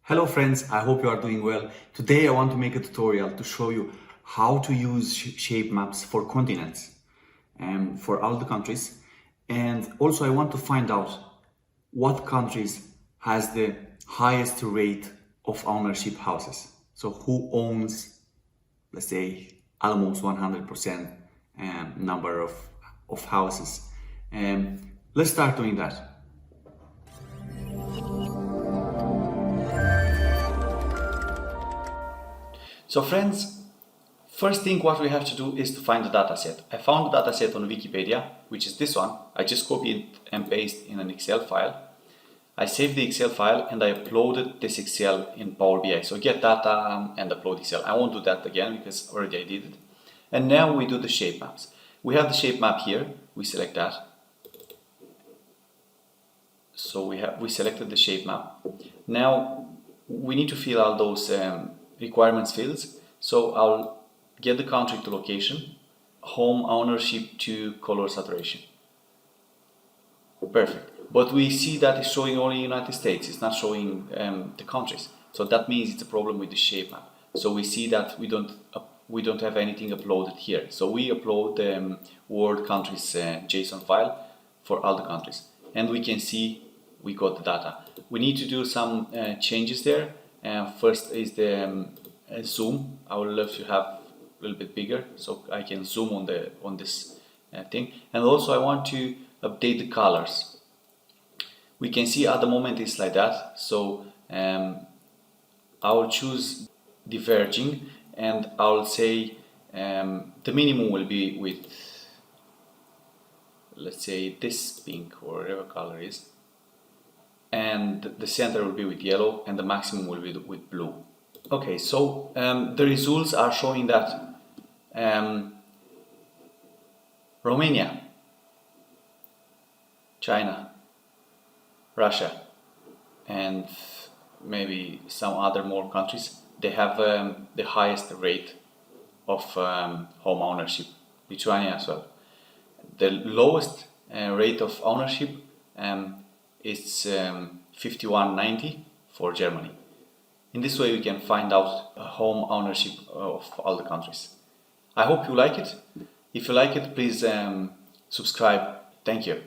Hello friends, I hope you are doing well. Today I want to make a tutorial to show you how to use shape maps for continents and for all the countries. And also I want to find out what countries has the highest rate of ownership houses. So who owns, let's say, almost 100% number of houses. Let's start doing that. So friends, first thing what we have to do is to find the dataset. I found the dataset on Wikipedia, which is this one. I just copied and pasted in an Excel file. I saved the Excel file and I uploaded this Excel in Power BI. So get data and upload Excel. I won't do that again because already I did it. And now we do the shape maps. We have the shape map here. We select that. So we selected the shape map. Now we need to fill all those requirements fields. So I'll get the country to location, home ownership to color saturation. Perfect. But we see that it's showing only United States. It's not showing the countries. So that means it's a problem with the shape map. So we see that we don't have anything uploaded here. So we upload the world countries JSON file for all the countries, and we can see we got the data. We need to do some changes there. First is the zoom. I would love to have a little bit bigger so I can zoom on this thing. And also I want to update the colors. We can see at the moment it's like that. So I will choose diverging, and I will say the minimum will be with, let's say, this pink or whatever color is, and the center will be with yellow, and the maximum will be with blue. Okay, so the results are showing that Romania, China, Russia, and maybe some other more countries, they have the highest rate of home ownership. Lithuania as well. The lowest rate of ownership is 5190 for Germany. In this way we can find out home ownership of all the countries. I hope you like it. If you like it, please subscribe. Thank you.